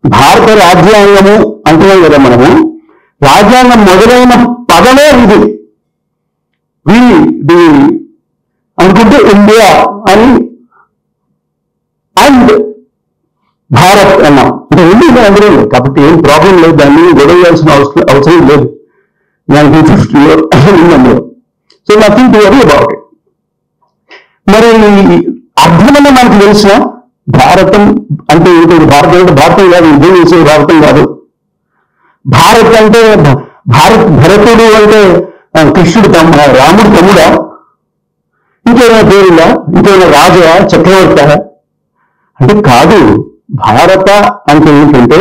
భారత రాజ్యాంగము అంటున్నాం కదా మనము. రాజ్యాంగం మొదలైన పదమే ఇది. అనుకుంటే ఇండియా అని అండ్ భారత్ అన్నాం. అంటే ఇండియా అందులో లేదు కాబట్టి ఏం ప్రాబ్లం లేదు, దాన్ని గొడవ చేయాల్సిన అవసరం లేదు. 1950లో అందులో. So nothing to worry about it. మరి అర్థమన్న మనకు తెలిసిన భారతం అంటే ఏంటి? భారతం అంటే భారతం కాదు, యుద్ధం చేసే భారతం కాదు. భారత్ అంటే భరతుడు అంటే కృష్ణుడు రాముడు తమ్ముడా? ఇంకేమైనా పేరుందా? ఇంకేమైనా రాజా, చక్రవర్తి అంటే కాదు. భారత అంటే ఏంటంటే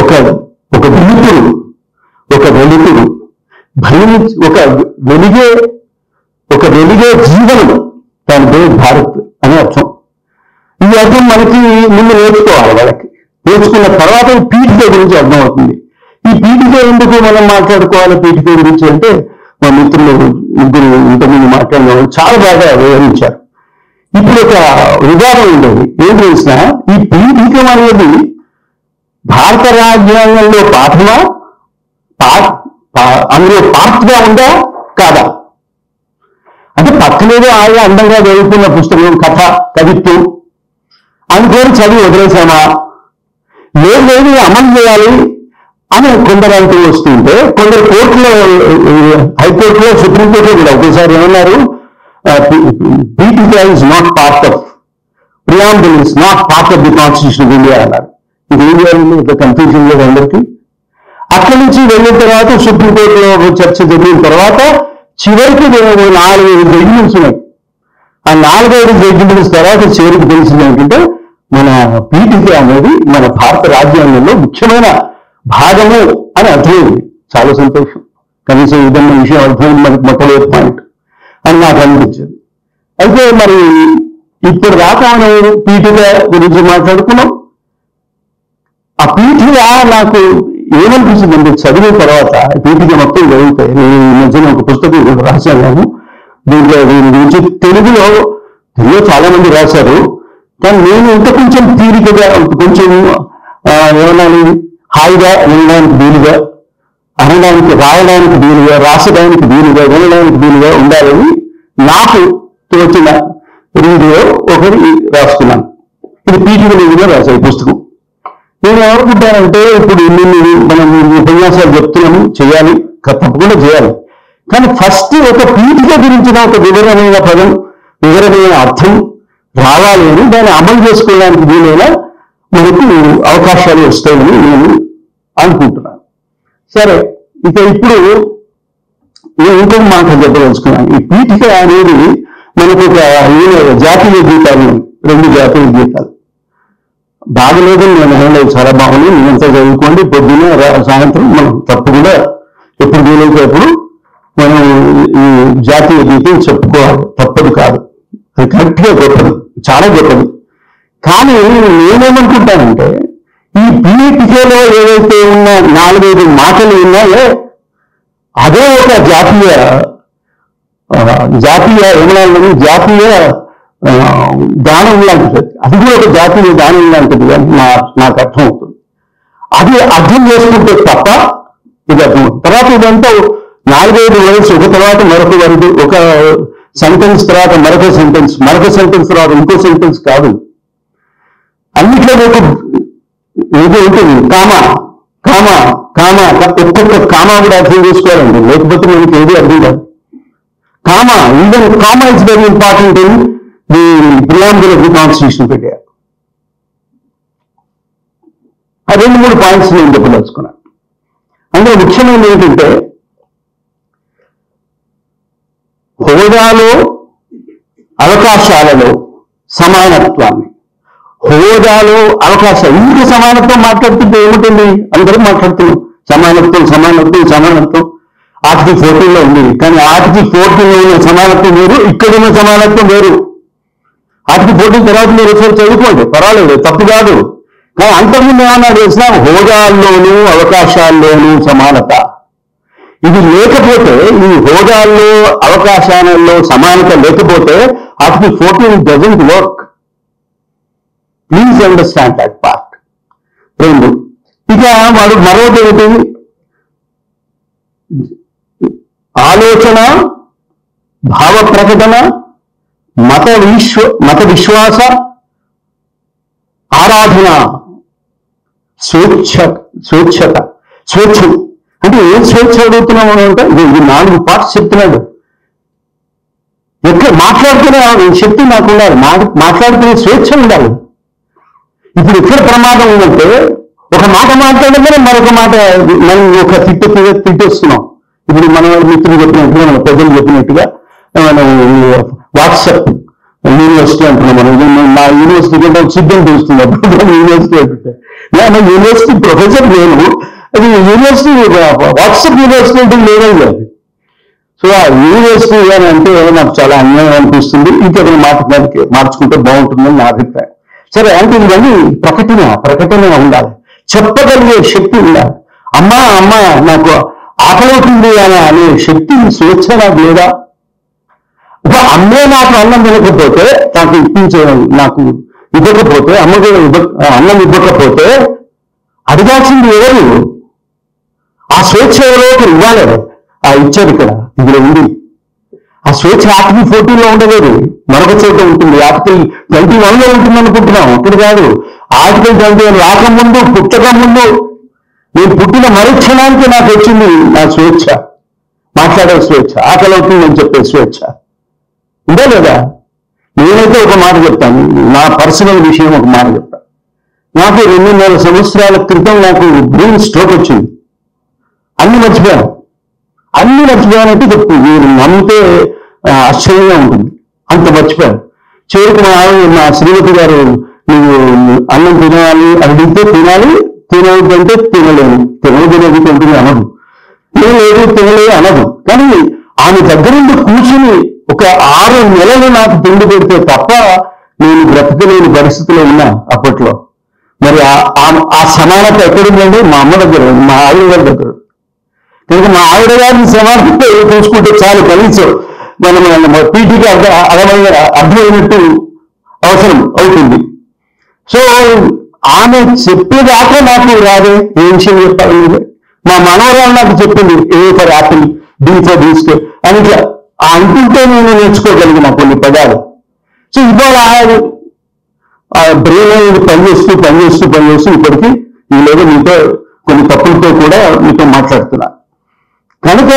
ఒక వెలుతురు, ఒక వెలిగే జీవనం, దాని పేరు భారత్ అని అర్థం. ఈ అర్థం మనకి ముందు నేర్చుకోవాలి. వాళ్ళకి నేర్చుకున్న తర్వాత పీఠిక గురించి అర్థమవుతుంది. ఈ పీఠిక ఎందుకు మనం మాట్లాడుకోవాలి? పీఠిక గురించి అంటే మా మిత్రులు ముగ్గురు ఇంతకుముందు మాట్లాడిన వాళ్ళు చాలా బాగా వివరించారు. ఇప్పుడు ఒక వివాదం ఉండేది. ఏం తెలిసినా ఈ పీఠికం అనేది భారత రాజ్యాంగంలో పాఠమా, అందులో పార్ట్గా ఉందా కాదా? అంటే పక్కనేదో ఆయన అందంగా చదువుకున్న పుస్తకం, కథ, కవిత్వం అనుకోని చదివి వదిలేసామా? లేదు అమలు చేయాలి అని కొందరు వస్తుంటే, కొందరు కోర్టులో, హైకోర్టులో, సుప్రీంకోర్టులో కూడా ఒకేసారి ఏమన్నారు, పీఠిక is not part of, preamble is not part of the constitution of India అన్నారు. ఇది ఏం చేయాలండి? ఇక కన్ఫ్యూజన్ లేదు అందరికీ. అక్కడి నుంచి వెళ్ళిన తర్వాత సుప్రీంకోర్టులో చర్చ జరిగిన తర్వాత చివరికి 4-5 జడ్జిమెంట్స్ ఉన్నాయి. ఆ 4-5 జడ్జిమెంట్స్ తర్వాత చివరికి తెలిసింది ఏంటంటే మన పీఠిక అనేది మన భారత రాజ్యాంగంలో ముఖ్యమైన భాగము అని అర్థమైంది. చాలా సంతోషం. కనీసం ఇదన్న విషయం అర్థమైంది మనకి మొట్టమొదటి పాయింట్ అని నాకు అనిపించింది. అయితే మరి ఇప్పుడు దాకా మనం పీఠిక గురించి మాట్లాడుకున్నాం. ఆ పీఠిక నాకు ఏమనిపిస్తుంది అంటే చదివిన తర్వాత పీఠిక మొత్తం చదివితే, నేను ఈ మధ్యన ఒక పుస్తకం కూడా రాశాను. దీంట్లో దీని గురించి తెలుగులో చాలా మంది రాశారు. కానీ నేను ఇంకా కొంచెం తీరికగా, కొంచెం ఏమన్నాను, హాయిగా వినడానికి వీలుగా, అనడానికి, రాయడానికి వీలుగా, రాసడానికి వీలుగా, వినడానికి వీలుగా ఉండాలని నాకు తోచిన రీతిలో ఒకటి రాసుకున్నాను. ఇది పీఠిక మీద రాశాను ఈ పుస్తకం. నేను ఏమనుకుంటానంటే ఇప్పుడు మనం ఉపన్యాసాలు చెప్తున్నాము, చేయాలి, తప్పకుండా చేయాలి. కానీ ఫస్ట్ ఒక పీఠిక గురించిన ఒక వివరమైన పదం, వివరమైన అర్థం రావాలి అని, దాన్ని అమలు చేసుకోవడానికి వీలైన మనకు అవకాశాలు వస్తాయని నేను అనుకుంటున్నాను. సరే, ఇక ఇప్పుడు నేను ఇంకొక మాట చెప్పదలుచుకున్నాను. ఈ పీఠిక అనేది మనకు ఒక జాతీయ గీతాలు, 2 జాతీయ గీతాలు బాగలేదని నేను అనలేదు, చాలా బాగుంది. నేనంతా చదువుకోండి, పొద్దున్న సాయంత్రం మనం తప్పకుండా ఎప్పుడు వీలైతే అప్పుడు మనం ఈ జాతీయ గీతం చెప్పుకోవాలి, తప్పదు కాదు. అది కరెక్ట్గా గొప్పది, చాలా గొప్పది. కానీ నేనేమనుకుంటానంటే ఈ పీఠికలో ఏవైతే ఉన్న 4-5 మాటలు ఉన్నాయో అదే ఒక జాతీయ ఏమన్నా జాతీయ దానం లాంటిది. అది కూడా ఒక జాతీయ దానం లాంటిది అని నాకు అర్థం అవుతుంది. అది అర్థం చేసుకుంటే తప్ప ఇది అర్థం. తర్వాత ఇదంతా 4-5 వర్డ్స్, ఒక తర్వాత మరొక వర్డ్, ఒక సెంటెన్స్ తర్వాత మరొక సెంటెన్స్, మరొక సెంటెన్స్ తర్వాత ఇంకో సెంటెన్స్ కాదు. అన్నిట్లో ఏదో ఉంటుంది. ఒక్కొక్క కామా కూడా అర్థం చేసుకోవాలండి, లేకపోతే మనకి ఏది అర్థం కాదు. Even comma is very important in the preamble of the constitution of India. ఆ 2-3 పాయింట్స్ నేను చెప్పదలుచుకున్నాను. అందులో ముఖ్యమైనది ఏంటంటే హోదాలో, అవకాశాలలో సమానత్వాన్ని, హోదాలో అవకాశాలు. ఇందుకు సమానత్వం మాట్లాడుతుంటే ఏమిటండి? అందరూ మాట్లాడుతున్నాం సమానత్వం. ఆర్టికల్ 14లో ఉంది. కానీ ఆర్టికల్ 14లో ఉన్న సమానత్వం వేరు, ఇక్కడున్న సమానత్వం వేరు. ఆర్టికల్ 14 తర్వాత మీరు ఒకసారి చదువుకోండి, పర్వాలేదు, తప్పు కాదు. కానీ అంతకుముందు ఏమన్నా తెలిసిన హోదాల్లోనూ అవకాశాల్లోనూ సమానత. ఇది లేకపోతే, ఈ హోదాల్లో అవకాశాలలో సమానత లేకపోతే article 14 doesn't work. Please understand that part. 2, ఇక వాడు మరొకటి ఏంటి, ఆలోచన, భావ ప్రకటన, మత విశ్వాస, ఆరాధన, స్వేచ్ఛ అంటే ఏం స్వేచ్ఛ అడుగుతున్నాము అంటే ఇది 4 పార్ట్స్ చెప్తున్నాడు. ఎక్కడ మాట్లాడుతున్న శక్తి నాకు ఉండాలి, మాట్లాడుతున్న స్వేచ్ఛ ఉండాలి. ఇప్పుడు ఎక్కడ ప్రమాదం ఉందంటే ఒక మాట మాట్లాడగానే మరొక మాట మనం ఒక తిట్టేస్తున్నాం. ఇప్పుడు మన మిత్రులు చెప్పినట్టుగా, మన ప్రజలు చెప్పినట్టుగా మనం వాట్సాప్ యూనివర్సిటీ అంటున్నాం. మనం నా యూనివర్సిటీ కంటే సిద్ధం చూస్తున్నాం. యూనివర్సిటీ అంటే నేను యూనివర్సిటీ ప్రొఫెసర్ నేను, అది యూనివర్సిటీ వాట్సాప్ యూనివర్సిటీ అంటే లేదండి అది. సో ఆ యూనివర్సిటీ అని అంటే నాకు చాలా అన్యాయం అనిపిస్తుంది. ఇంకేదైనా మార్చుకుంటే బాగుంటుందని నా అభిప్రాయం. సరే, అంటే ఇవన్నీ ప్రకటన ఉండాలి, చెప్పగలిగే శక్తి ఉండాలి. అమ్మా నాకు ఆకలవుతుంది అనే శక్తి, స్వేచ్ఛ నాకు లేదా? అమ్మే నాకు అన్నం తినకపోతే, నాకు ఇవ్వకపోతే, అమ్మకు అన్నం ఇవ్వకపోతే అడగాల్సింది ఎవరు? ఆ స్వేచ్ఛ ఎవరో ఇవ్వాలి. ఆ ఇచ్చారు ఇక్కడ ఉంది. ఆ స్వేచ్ఛ ఆర్టికల్ 14లో ఉండలేదు, మరొక చోట ఉంటుంది. ఆర్టికల్ 21లో ఉంటుంది అనుకుంటున్నాం, అక్కడ కాదు. ఆర్టికల్ 21 రాకముందు, పుట్టకముందు, నేను పుట్టిన మరుక్షణానికి నాకు వచ్చింది నా స్వేచ్ఛ, మాట్లాడే స్వేచ్ఛ, ఆకలి అవుతుందని చెప్పే స్వేచ్ఛ ఉందా లేదా? నేనైతే ఒక మాట చెప్తాను, నా పర్సనల్ విషయం ఒక మాట చెప్తాను. నాకు 2.5 సంవత్సరాల క్రితం నాకు బ్రెయిన్ స్ట్రోక్ వచ్చింది. అన్ని మర్చిపోయానంటే చెప్తుంది, మీరు నమ్మితే ఆశ్చర్యంగా ఉంటుంది, అంత మర్చిపోయాను. చివరికి మా శ్రీమతి గారు, నువ్వు అన్నం తినాలి అడిగితే తినాలి, తినవద్దంటే తినలేదు ఉంటుంది అనదు, తినలేదు అనదు. కానీ ఆమె దగ్గర నుండి కూర్చుని ఒక 6 నెలలు నాకు తిండి పెడితే తప్ప నేను బ్రతకలేని పరిస్థితిలో ఉన్నా అప్పట్లో. మరి ఆ సమానత ఎక్కడుందండి? మా అమ్మ దగ్గర, మా ఆవిడ గారి దగ్గర. కనుక మా ఆవిడ గారిని సమానత చూసుకుంటే చాలు, కనీసం మనం పీఠికి అర్థమైనట్టు అవసరం అవుతుంది. సో ఆమె చెప్పేదాకా నాకు రాదే, ఏ విషయం చెప్పాలి. మా మనవరాలు నాకు చెప్పింది, A for apple, B for beast అని ఇట్లా అంటుంటే నేను నేర్చుకోగలిగిన కొన్ని పదాలు. సో ఇవాళ బ్రెయిన్ అనేది పనిచేస్తూ ఇప్పటికీ ఈ లేదు మీతో కొన్ని తప్పులతో కూడా మీతో మాట్లాడుతున్నా. కనుక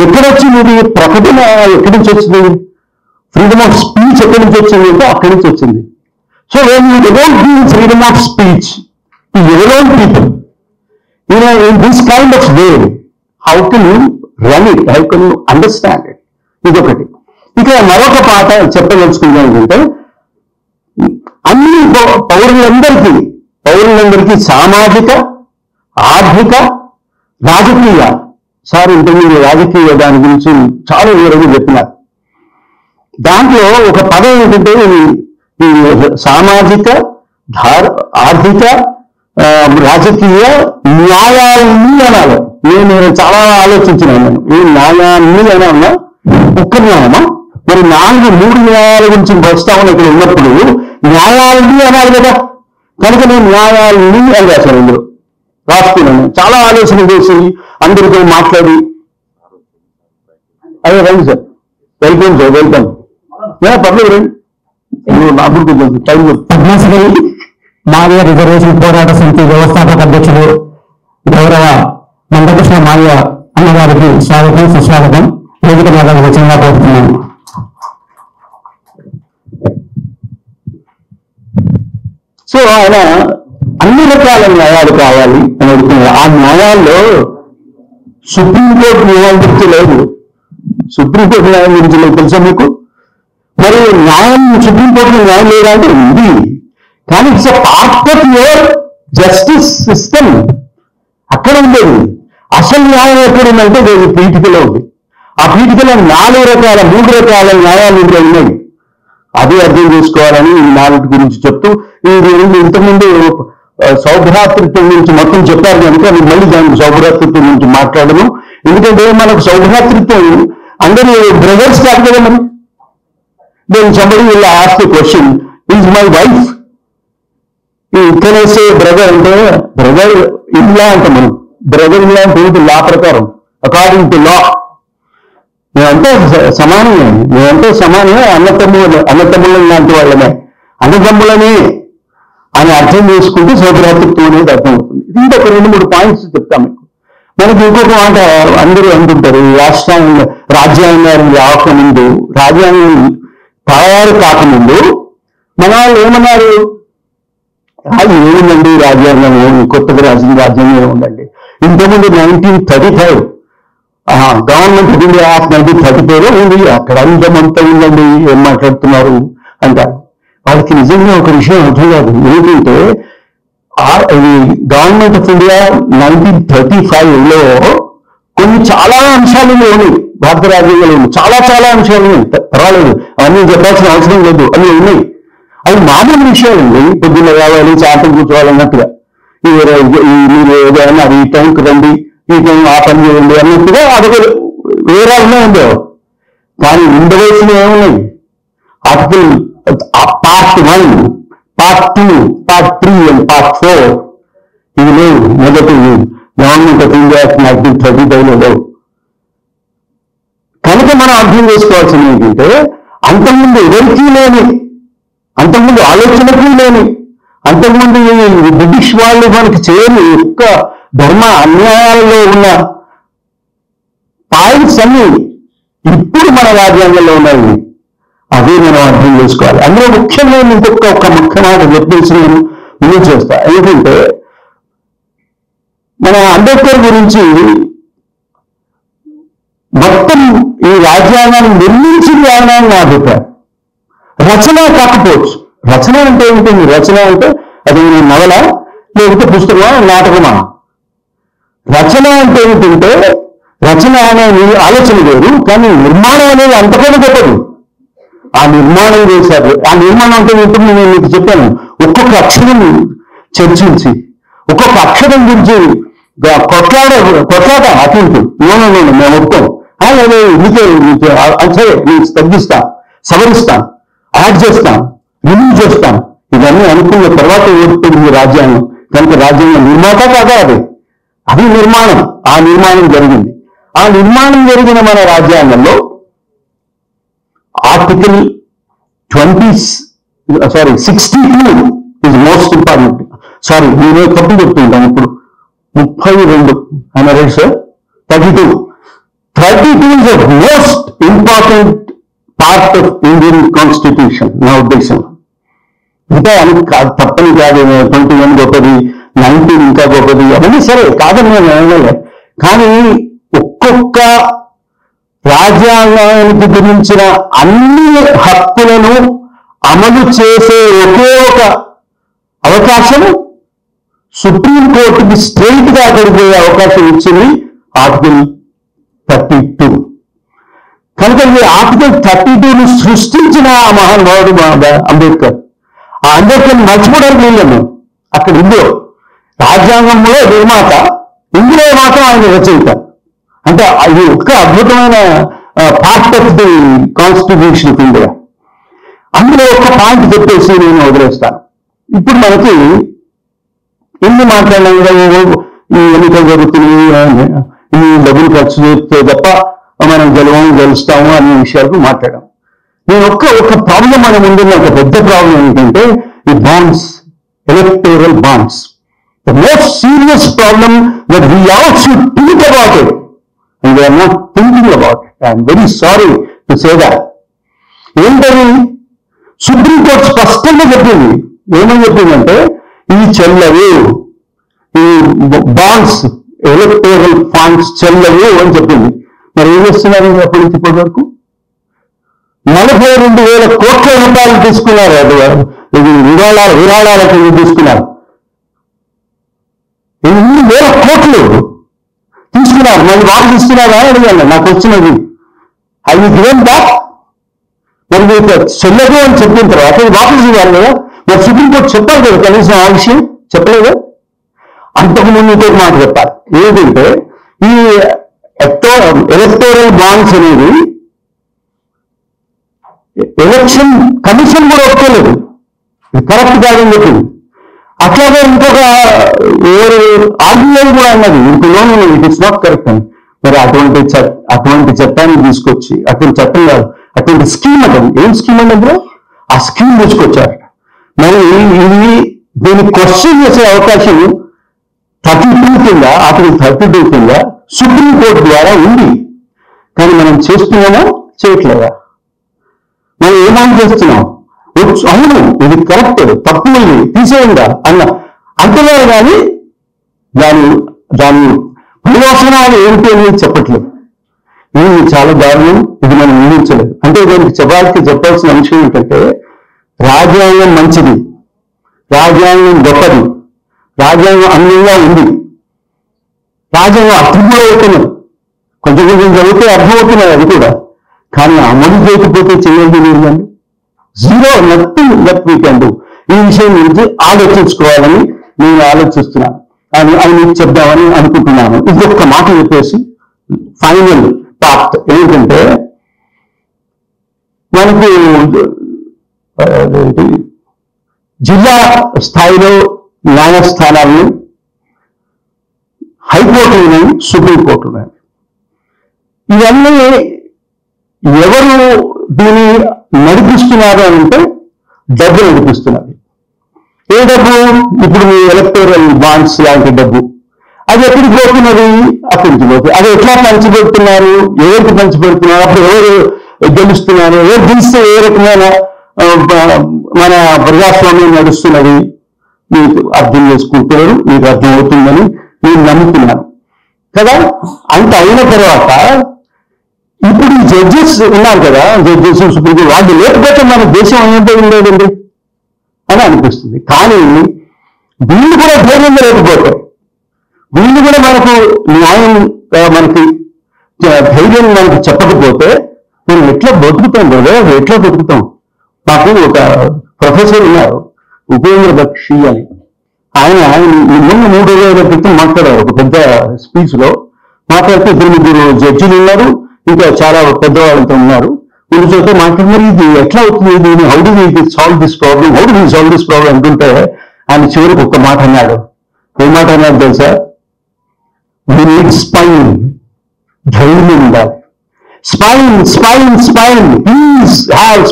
ఎక్కడొచ్చింది ఇది? ప్రకటన ఎక్కడి నుంచి వచ్చింది? ఫ్రీడమ్ ఆఫ్ స్పీచ్ ఎక్కడి నుంచి వచ్చింది అంటే అక్కడి నుంచి వచ్చింది. So when you don't give freedom of speech to your own people, in this kind of way, how can you run it? How can you understand it? ఇదొకటి. ఇక మరొక పాట చెప్పదలుచుకుంది ఏంటంటే, అన్ని పౌరులందరికీ సామాజిక, ఆర్థిక, రాజకీయ, సార్ ఇంతకుముందు రాజకీయ దాని గురించి చాలా వివరంగా చెప్పినారు. దాంట్లో ఒక పదం ఏంటంటే ఈ సామాజిక, ఆర్థిక, రాజకీయ న్యాయాన్ని అనాలి. నేను చాలా ఆలోచించినాను, ఈ న్యాయాన్ని అన్నా ఒక్క న్యాయమా? మరి 3 న్యాయాల గురించి ప్రస్తావన ఇక్కడ ఉన్నప్పుడు న్యాయాలని అనాలి కదా. కనుక నేను న్యాయాలని అని రాశాను, ఇందులో రాసుకున్నాను. చాలా ఆలోచన చేసి అందరితో మాట్లాడి, అదే రండి సార్, వెల్కమ్ సార్, వెల్కమ్. పర్లేదు రండి. పద్మశ్రీ మాదిగ రిజర్వేషన్ పోరాట సమితి వ్యవస్థాపక అధ్యక్షుడు గౌరవ మందకృష్ణ మాదిగ అన్నగారికి స్వాగతం, సుస్వాగతం. వేదిక మీద వచనంగా కోరుతున్నాను. సో ఆయన అన్ని రకాల న్యాయాలు కావాలి అని అడుగుతున్నారు. ఆ న్యాయాల్లో సుప్రీంకోర్టు న్యాయమూర్తి లేదు. సుప్రీంకోర్టు న్యాయం గురించి లేదు, తెలుసా మీకు? మరి న్యాయం సుప్రీంకోర్టులో న్యాయం లేదా అంటే ఉంది, కానీ it's a part of your justice system. అక్కడ ఉండేది అసలు న్యాయం ఎక్కడుందంటే పీఠికలో ఉంది. ఆ పీఠికలో 3 రకాల న్యాయాలు ఇందులో ఉన్నాయి. అది అర్థం చేసుకోవాలని ఈ 4 గురించి చెప్తూ, ఇది ఇంతకుముందు సౌభ్రాతృత్వం గురించి మొత్తం చెప్పారు కనుక నేను మళ్ళీ దానికి సౌభ్రాతృత్వం గురించి మాట్లాడను. ఎందుకంటే మనకు సౌభ్రాతృత్వం అందరూ బ్రదర్స్ కాదు కదా. మరి then somebody will ask the question, is my wife ఇక్కడేసే బ్రదర్ అంటే బ్రదర్ ఇన్లా అంటాం మనం. బ్రదర్ ఇన్లా అంటే లా ప్రకారం, అకార్డింగ్ టు లా మేమంటే సమానమే, అన్నతమ్ములం లాంటి వాళ్ళమే, అన్నదమ్ములమే అని అర్థం చేసుకుంటే సోదరత్వం అనేది అర్థమవుతుంది. ఇంకొక 2-3 పాయింట్స్ చెప్తాం మీకు. మనకి ఇంకొక మాట అందరూ అనుకుంటారు, రాజ్యాంగం తయారు కాకముందు మన వాళ్ళు ఏమన్నారు, అది ఏముందండి రాజ్యాంగం, కొత్తగా రాసిన రాజ్యాంగం ఏముందండి. ఇంతకుముందు 1935 గవర్నమెంట్ ఆఫ్ ఇండియా యాక్ట్ 1934 ఉంది, అక్కడ అందమంతా ఉందండి, ఏం మాట్లాడుతున్నారు అంటారు. వాళ్ళకి నిజంగా ఒక విషయం అర్థం కాదు. ఏంటంటే గవర్నమెంట్ ఆఫ్ ఇండియా 1935లో కొన్ని చాలా అంశాలు ఉన్నాయి, భారత రాజ్యాంగంలో చాలా అంశాలు ఉన్నాయి. పర్వాలేదు, అవన్నీ చెప్పాల్సిన అవసరం లేదు, అవి ఉన్నాయి. అవి మామూలు విషయాలండి, పొద్దున్న రావాలి, చాటం కూర్చోవాలన్నట్టుగా. మీరు ఏదైనా ఈ టైంకి రండి, ఈ టైం ఆ పని చేయండి అన్నట్టుగా అదొక వివరాలనే ఉండేవి. కానీ ఉండవలసిన ఏమున్నాయి, article part 1, part 2, part 3 and part 4 ఇవి లేవు. మొదటి గవర్నమెంట్ ఆఫ్ ఇండియా 1935లో లేవు. కనుక మనం అర్థం చేసుకోవాల్సింది ఏంటంటే, అంతకుముందు ఎవరికీ లేని, అంతకుముందు ఆలోచనకు లేని, అంతకుముందు బ్రిటిష్ వాళ్ళు మనకి చేయని ఒక్క ధర్మ అన్యాయాలలో ఉన్న పాయింట్స్ అన్ని ఇప్పుడు మన రాజ్యాంగంలో ఉన్నాయి. అదే మనం అర్థం చేసుకోవాలి. అందులో ముఖ్యంగా ఇంకొక ముఖ్యమైన చెప్పేసి నేను ముందు చేస్తా. ఏంటంటే మన అంబేద్కర్ గురించి మొత్తం ఈ రాజ్యాంగాన్ని నిర్మించింది ఆయన నా అభిప్రాయం. రచన కాకపోవచ్చు. రచన అంటే ఏమిటండి? రచన అంటే అది నవల, లేకపోతే పుస్తకమా, నాటకమా? రచన అంటే ఏమిటంటే, రచన అనే ఆలోచన వేరు, కానీ నిర్మాణం అనేది అంతకన్నా గొప్పది. ఆ నిర్మాణం చేశారు. ఆ నిర్మాణం అంటే ఏంటో నేను మీకు చెప్పాను. ఒక్కొక్క అక్షరం చర్చించి, ఒక్కొక్క అక్షరం గురించి కొట్లాట అటు మేము ఒప్పుకోం. అలాగే సరే నేను తగ్గిస్తాను, సవరిస్తాను, యాడ్ చేస్తాను, రిమూవ్ చేస్తాను, ఇవన్నీ అనుకున్న తర్వాత ఓడిపోయింది రాజ్యాంగం. కనుక రాజ్యాంగం నిర్మాత కాదా అది నిర్మాణం. ఆ నిర్మాణం జరిగింది. ఆ నిర్మాణం జరిగిన మన రాజ్యాంగంలో article 62 is most important. Sorry, నేను తప్పు చెప్తుంటాను. ఇప్పుడు 32 అన్న right sir, 32 is the most important part of Indian Constitution నా ఉద్దేశం. ఇంకా తప్పని కాదు, 21 గొప్పది, 19 ఇంకా గొప్పది, అవన్నీ సరే కాదని నేను అనలే. కానీ ఒక్కొక్క రాజ్యాంగానికి గురించిన అన్ని హక్కులను అమలు చేసే ఒకే ఒక అవకాశం సుప్రీంకోర్టుకి స్ట్రైట్ గా అక్కడికి పోయే అవకాశం ఇచ్చింది ఆర్టికల్ 32. కనుక ఈ ఆర్టికల్ 32ను సృష్టించిన ఆ మహానుభావుడు అంబేద్కర్. ఆ అంబేద్కర్ని మర్చిపోవడానికి వీళ్ళను. అక్కడ ఇందులో రాజ్యాంగంలో నిర్మాత, ఇందులో మాత్రం ఆయన రచయిత. అంటే ఇది ఒక్క అద్భుతమైన part of the constitution of India. అందులో ఒక పాయింట్ చెప్పేసి నేను వదిలేస్తాను. ఇప్పుడు మనకి ఎన్ని మాట్లాడినా ఈ ఎన్నికలు జరుగుతున్నాయి, ఈ డబ్బులు ఖర్చు చేస్తే తప్ప మనం గెలుస్తాము అనే విషయాలకు మాట్లాడాం. నేను ఒక ప్రాబ్లం మన ముందున్న ఒక పెద్ద ప్రాబ్లం ఏంటంటే ఈ bonds, electoral bonds. The most serious problem that we all should think about it and we are not thinking about it. I'm very sorry to say that. ఏంటది? సుప్రీంకోర్టు స్పష్టంగా చెప్పింది. ఏమని చెప్పిందంటే ఈ చెల్లవు, ఈ బాండ్స్, ఎలక్టోరల్ ఫండ్స్ చెల్లవు అని చెప్పింది. మరి ఏం చేస్తున్నారు అప్పటి నుంచి ఇప్పటి వరకు? 42,000 కోట్ల రూపాయలు తీసుకున్నారు. ఇది విరాళాలకు తీసుకున్నారు. 8,000 కోట్లు తీసుకున్నారు. మళ్ళీ వాపసు ఇస్తున్నారా అని అడిగాను. నాకు వచ్చినది అవి గివెన్ బ్యాక్. మరి మీకు చెల్లదు అని చెప్పిన తర్వాత వాపసు ఇవ్వాలి కదా. మరి సుప్రీంకోర్టు చెప్పాలి కదా, కనీసం ఆ విషయం చెప్పలేదు. అంతకుముందు ఇంకొక మాట చెప్పాలి. ఏంటంటే ఈ ఎలక్టోరల్ బాండ్స్ అనేది ఎలక్షన్ కమిషన్ కూడా ఒప్పుకోలేదు. ఇది కరెక్ట్ కాదని చెప్పింది. అట్లాగే ఇంకొక ఆర్గ్యుమెంట్ కూడా అన్నది ఇంకోను ఇట్ ఇస్ నాట్ కరెక్ట్ అని. మరి అటువంటి చట్టాన్ని తీసుకొచ్చి, అటువంటి చట్టం కాదు, అటువంటి స్కీమ్ అంటది. ఏం స్కీమ్ అంటే ఆ స్కీమ్ తీసుకొచ్చారు. మరి ఇది దీన్ని క్వశ్చన్ చేసే అవకాశం 32 కింద, ఆర్టికల్ 32 కింద సుప్రీంకోర్టు ద్వారా ఉంది. కానీ మనం చేస్తున్నామో చేయట్లేదా? మనం ఏమని చేస్తున్నాం? అవును ఇది కరెక్ట్, తప్పు ఇది తీసేయంగా అంటున్నారు కానీ దాని పరివర్తనాలు ఏమిటి అనేది చెప్పట్లేదు. ఇది చాలా దారుణం, ఇది మనం ఊహించలేదు. అంటే దానికి చెప్పాల్సిన అంశం ఏంటంటే రాజ్యాంగం మంచిది, రాజ్యాంగం గొప్పది, రాజ్యాంగం అందంగా ఉంది, రాజ్యాంగం అర్థం కూడా అవుతున్నది, కొంచెం చదివితే అర్థమవుతున్నది అది కూడా. కానీ అమలు చేయకపోతే చేయండి లేదండి, zero, nothing that we can do. ఈ విషయం గురించి ఆలోచించుకోవాలని నేను ఆలోచిస్తున్నాను, అది మీకు చెప్దామని అనుకుంటున్నాను. ఇంకొక మాట చెప్పేసి ఫైనల్ పార్ట్ ఏంటంటే, మనకు జిల్లా స్థాయిలో న్యాయస్థానాలను హైకోర్టు ఉన్నాయి, సుప్రీంకోర్టు ఉన్నాయి. ఇవన్నీ ఎవరు దీన్ని నడిపిస్తున్నారు అంటే డబ్బు నడిపిస్తున్నారు. ఏ డబ్బు? ఇప్పుడు మీ ఎలక్టోరల్ బాండ్స్ లాంటి డబ్బు, అది ఎక్కడికి పోతున్నది? అక్కడి నుంచి పోతుంది. అది ఎట్లా పంచిపెడుతున్నారు, ఎవరికి పంచిపెడుతున్నారు, అప్పుడు ఎవరు గెలుస్తున్నారు, ఎవరు గెలిస్తే ఏ రకమైన మన ప్రజాస్వామ్యం నడుస్తున్నది మీకు అర్థం చేసుకుంటారు, మీకు అర్థం అవుతుందని నేను నమ్ముతున్నాను కదా. అంత అయిన తర్వాత ఇప్పుడు ఈ జడ్జెస్ ఉన్నారు కదా, జడ్జెస్ సుప్రీంకోర్టు, వాళ్ళు లేకపోతే మన దేశం ఏమిటో ఉండేదండి అని అనిపిస్తుంది. కానీ వీళ్ళు కూడా ధైర్యంగా లేకపోతే, వీళ్ళు కూడా మనకు న్యాయం, మనకి ధైర్యం మనకు చెప్పకపోతే మనం ఎట్లా బతుకుతాం కదా, ఎట్లా బతుకుతాం? మాకు ఒక ప్రొఫెసర్ ఉన్నారు, ఉపేంద్ర బక్షి అని. ఆయన మొన్న 3 రోజుల క్రితం మాట్లాడారు ఒక పెద్ద స్పీచ్ లో. మాట్లాడితే 2-3 జడ్జిలు ఉన్నారు, ఇంకా చాలా పెద్దవాళ్ళంతా ఉన్నారు. వీళ్ళతో మాట్లాడి మరి ఇది ఎట్లా అవుతుంది, దీన్ని how do we solve this problem అంటుంటే ఆయన చివరికి ఒక్క మాట అన్నాడు. ఏం మాట అన్నాడు తెలుసా? వి నీడ్ స్పైన్, ధైర్యం ఉండాలి. స్పైన్ ప్లీజ్ హ్యావ్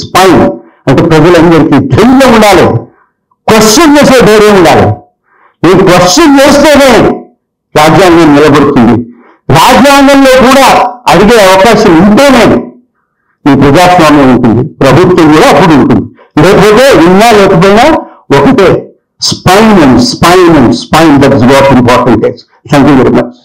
స్పైన్ అంటే ప్రజలందరికీ ధైర్యం ఉండాలి, క్వశ్చన్ చేసే ధైర్యం ఉండాలి. ఈ క్వశ్చన్ చేస్తేనే రాజ్యాంగం నిలబడుతుంది. రాజ్యాంగంలో కూడా అడిగే అవకాశం ఉంటేనే ఈ ప్రజాస్వామ్యం ఉంటుంది, ప్రభుత్వం కూడా అప్పుడు ఉంటుంది. లేకపోతే ఉన్నా లేకపోయినా ఒకటే spine that is what important. Thank you very much.